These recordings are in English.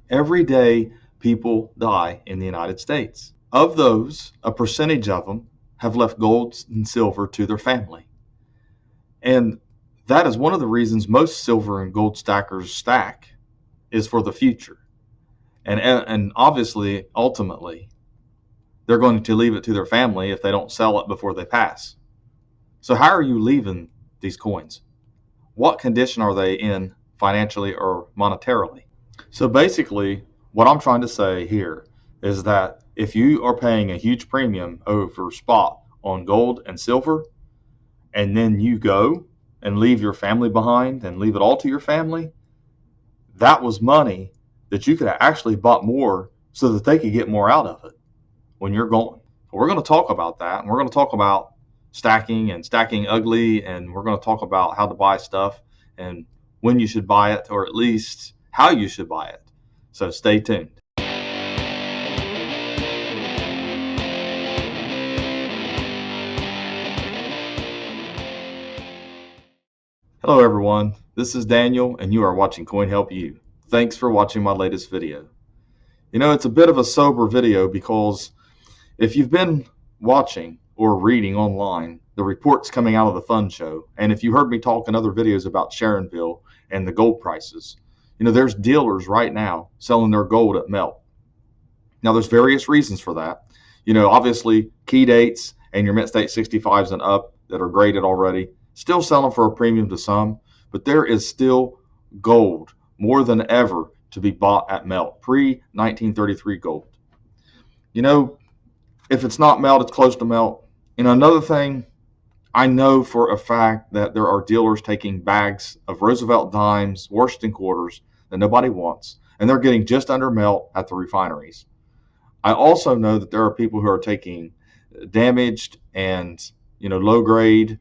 Every day, people die in the United States. Of those, a percentage of them have left gold and silver to their family. And that is one of the reasons most silver and gold stackers stack is for the future. And obviously, ultimately, they're going to leave it to their family if they don't sell it before they pass. So how are you leaving these coins? What condition are they in financially or monetarily? So basically, what I'm trying to say here is that if you are paying a huge premium over spot on gold and silver, and then you go and leave your family behind and leave it all to your family, that was money that you could have actually bought more so that they could get more out of it when you're gone. We're going to talk about that, and we're going to talk about stacking and stacking ugly, and we're going to talk about how to buy stuff and when you should buy it, or at least how you should buy it. So stay tuned. Hello everyone, this is Daniel and you are watching Coin Help You. Thanks for watching my latest video. You know, it's a bit of a sober video because if you've been watching or reading online the reports coming out of the fund show, and if you heard me talk in other videos about Sharonville and the gold prices, you know, there's dealers right now selling their gold at melt. Now there's various reasons for that. You know, obviously key dates and your mint state 65s and up that are graded already, still selling for a premium to some, but there is still gold more than ever to be bought at melt, pre-1933 gold. You know, if it's not melt, it's close to melt. And another thing, I know for a fact that there are dealers taking bags of Roosevelt dimes, Washington quarters that nobody wants, and they're getting just under melt at the refineries. I also know that there are people who are taking damaged and, you know, low grade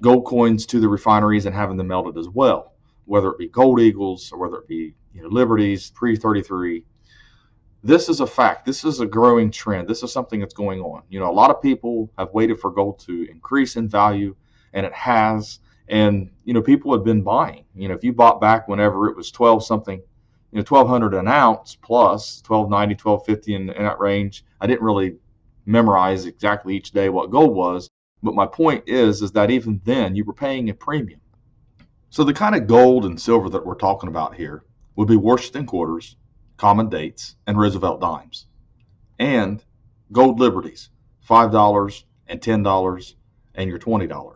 gold coins to the refineries and having them melted as well, whether it be Gold Eagles or whether it be, you know, Liberties, pre-33. This is a fact. This is a growing trend. This is something that's going on. You know, a lot of people have waited for gold to increase in value, and it has. And, you know, people have been buying. You know, if you bought back whenever it was 12 something, you know, 1,200 an ounce plus 1,290, 1,250 in that range. I didn't really memorize exactly each day what gold was. But my point is that even then you were paying a premium. So the kind of gold and silver that we're talking about here would be Washington quarters, common dates, and Roosevelt dimes, and gold liberties, $5 and $10 and your $20.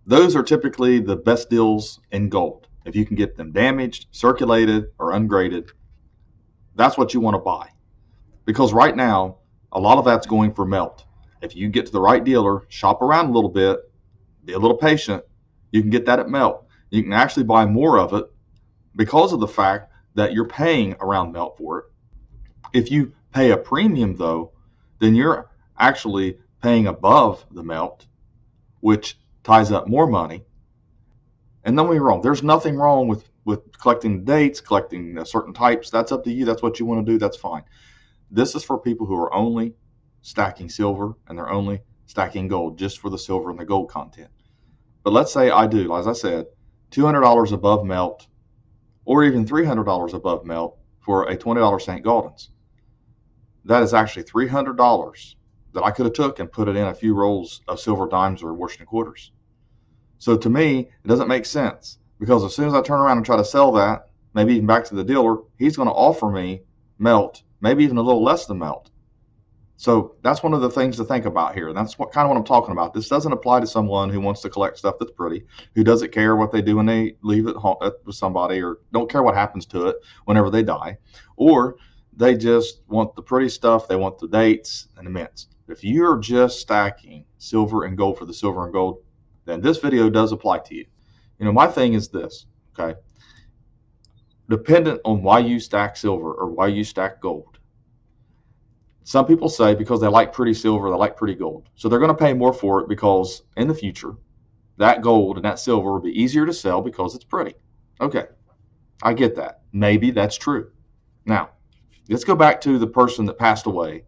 Those are typically the best deals in gold. If you can get them damaged, circulated, or ungraded, that's what you want to buy. Because right now, a lot of that's going for melt. If you get to the right dealer, shop around a little bit, be a little patient, you can get that at melt. You can actually buy more of it because of the fact that you're paying around melt for it. If you pay a premium though, then you're actually paying above the melt, which ties up more money. And don't get me wrong, there's nothing wrong with collecting dates, collecting certain types. That's up to you. That's what you want to do. That's fine. This is for people who are only stacking silver and they're only stacking gold just for the silver and the gold content. But let's say I do, as I said, $200 above melt or even $300 above melt for a $20 St. Gaudens. That is actually $300 that I could have took and put it in a few rolls of silver dimes or Washington quarters. So to me, it doesn't make sense because as soon as I turn around and try to sell that, maybe even back to the dealer, he's going to offer me melt, maybe even a little less than melt. So that's one of the things to think about here. That's what I'm talking about. This doesn't apply to someone who wants to collect stuff that's pretty, who doesn't care what they do when they leave it with somebody, or don't care what happens to it whenever they die, or they just want the pretty stuff. They want the dates and the mints. If you're just stacking silver and gold for the silver and gold, then this video does apply to you. You know, my thing is this, okay? Dependent on why you stack silver or why you stack gold. Some people say because they like pretty silver, they like pretty gold. So they're going to pay more for it because in the future, that gold and that silver will be easier to sell because it's pretty. Okay, I get that. Maybe that's true. Now, let's go back to the person that passed away.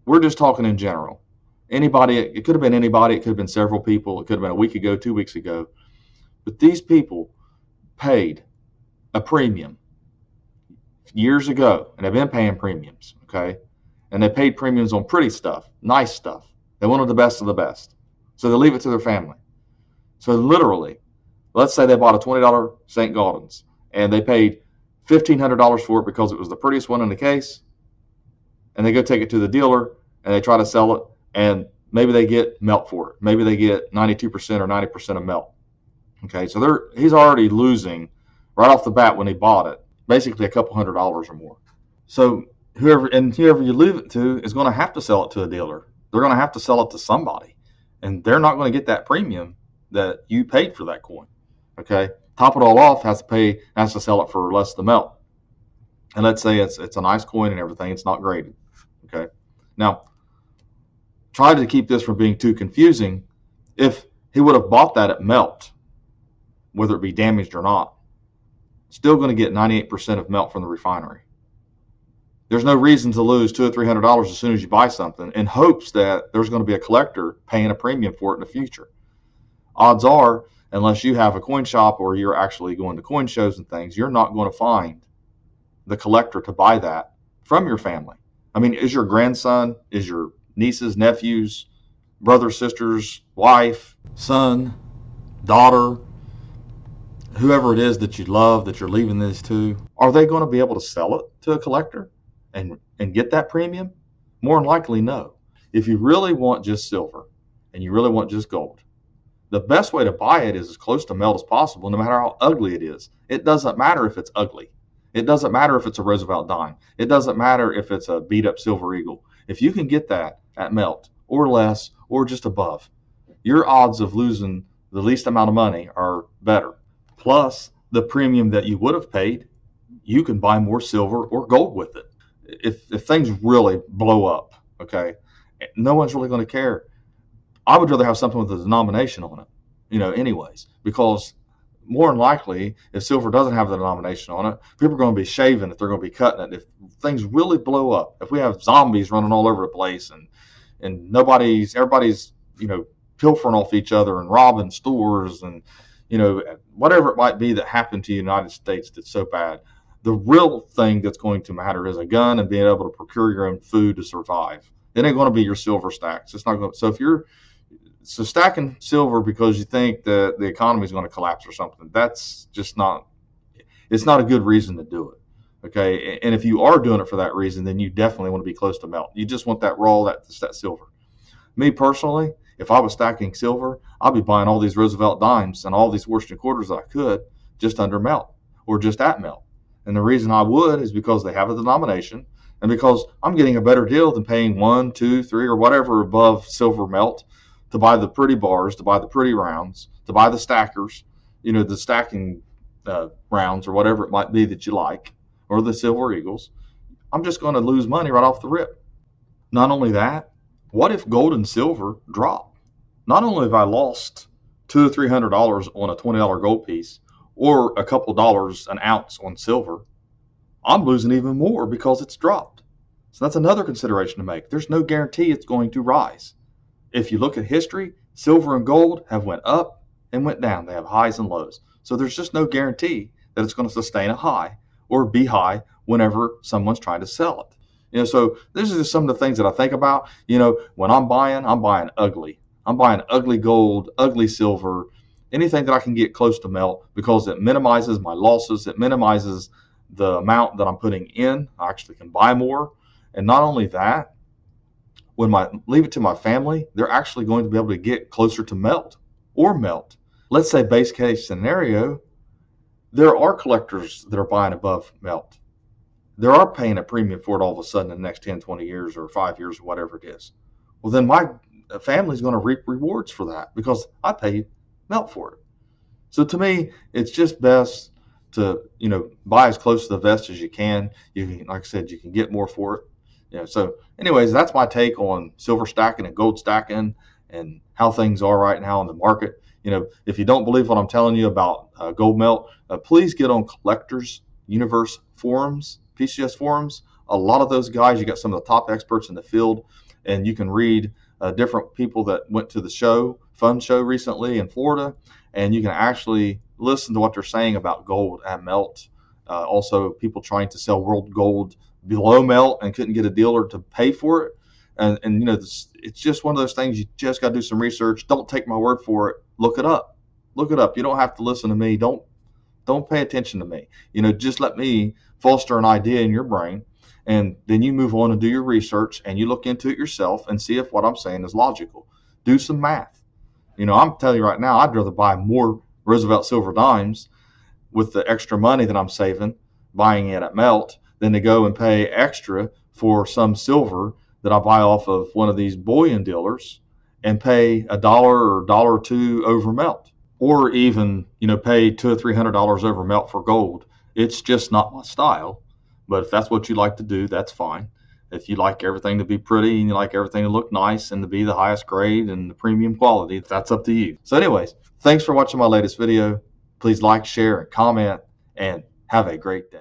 We're just talking in general. Anybody, it could have been anybody, it could have been several people, it could have been a week ago, 2 weeks ago. But these people paid a premium years ago, and they've been paying premiums, okay? And they paid premiums on pretty stuff, nice stuff. They wanted the best of the best. So they leave it to their family. So literally, let's say they bought a $20 St. Gaudens and they paid $1,500 for it because it was the prettiest one in the case. And they go take it to the dealer and they try to sell it, and maybe they get melt for it. Maybe they get 92% or 90% of melt. Okay, so he's already losing right off the bat when he bought it, basically a couple $100 or more. So whoever you leave it to is going to have to sell it to a dealer. They're going to have to sell it to somebody, and they're not going to get that premium that you paid for that coin. Okay, top it all off, has to sell it for less than melt. And let's say it's a nice coin and everything, it's not graded. Okay, now try to keep this from being too confusing. If he would have bought that at melt, whether it be damaged or not, still going to get 98% of melt from the refinery. There's no reason to lose $200 or $300 as soon as you buy something in hopes that there's going to be a collector paying a premium for it in the future. Odds are, unless you have a coin shop or you're actually going to coin shows and things, you're not going to find the collector to buy that from your family. I mean, is your grandson, is your nieces, nephews, brothers, sisters, wife, son, daughter, whoever it is that you love, that you're leaving this to, are they going to be able to sell it to a collector and get that premium? More than likely, no. If you really want just silver and you really want just gold, the best way to buy it is as close to melt as possible, no matter how ugly it is. It doesn't matter if it's ugly. It doesn't matter if it's a Roosevelt dime. It doesn't matter if it's a beat up Silver Eagle. If you can get that at melt or less or just above, your odds of losing the least amount of money are better. Plus the premium that you would have paid, you can buy more silver or gold with it. If things really blow up, okay, no one's really going to care. I would rather have something with a denomination on it, anyways, because more than likely, if silver doesn't have the denomination on it, people are going to be shaving it. They're going to be cutting it. If things really blow up, if we have zombies running all over the place and everybody's, pilfering off each other and robbing stores and, whatever it might be that happened to the United States that's so bad, the real thing that's going to matter is a gun and being able to procure your own food to survive. It ain't going to be your silver stacks. It's not going to. So stacking silver because you think that the economy is going to collapse or something, that's just not, it's not a good reason to do it. Okay. And if you are doing it for that reason, then you definitely want to be close to melt. You just want that raw, that silver. Me personally, if I was stacking silver, I'd be buying all these Roosevelt dimes and all these Washington quarters that I could just under melt or just at melt. And the reason I would is because they have a denomination and because I'm getting a better deal than paying 1, 2, 3 or whatever above silver melt to buy the pretty bars, to buy the pretty rounds, to buy the stackers, the stacking rounds or whatever it might be that you like, or the Silver Eagles. I'm just going to lose money right off the rip. Not only that, what if gold and silver drop? Not only have I lost $200 or $300 on a $20 gold piece or a couple dollars an ounce on silver, I'm losing even more because it's dropped. So that's another consideration to make. There's no guarantee it's going to rise. If you look at history, silver and gold have went up and went down. They have highs and lows. So there's just no guarantee that it's going to sustain a high or be high whenever someone's trying to sell it. So this is just some of the things that I think about. When I'm buying ugly. I'm buying ugly gold, ugly silver, anything that I can get close to melt because it minimizes my losses. It minimizes the amount that I'm putting in. I actually can buy more. And not only that, when I leave it to my family, they're actually going to be able to get closer to melt or melt. Let's say base case scenario, there are collectors that are buying above melt. They are paying a premium for it all of a sudden in the next 10, 20 years or 5 years or whatever it is. Well, then my family's going to reap rewards for that because I paid melt for it. So to me, it's just best to, buy as close to the vest as you can. You can, like I said, you can get more for it. So anyways, that's my take on silver stacking and gold stacking and how things are right now in the market. If you don't believe what I'm telling you about gold melt, please get on Collectors Universe forums, PCS forums. A lot of those guys, you got some of the top experts in the field, and you can read different people that went to the fun show recently in Florida, and you can actually listen to what they're saying about gold at melt Also, people trying to sell world gold below melt and couldn't get a dealer to pay for it. And you know, it's just one of those things. You just got to do some research. Don't take my word for it. Look it up. Look it up. You don't have to listen to me. Don't pay attention to me. You know, just let me foster an idea in your brain, and then you move on and do your research and you look into it yourself and see if what I'm saying is logical. Do some math. You know, I'm telling you right now, I'd rather buy more Roosevelt silver dimes with the extra money that I'm saving buying it at melt than to go and pay extra for some silver that I buy off of one of these bullion dealers and pay a dollar or dollar or two over melt, or even, you know, pay $200 or $300 over melt for gold. It's just not my style. But if that's what you like to do, that's fine. If you like everything to be pretty and you like everything to look nice and to be the highest grade and the premium quality, that's up to you. So anyways, thanks for watching my latest video. Please like, share, and comment, and have a great day.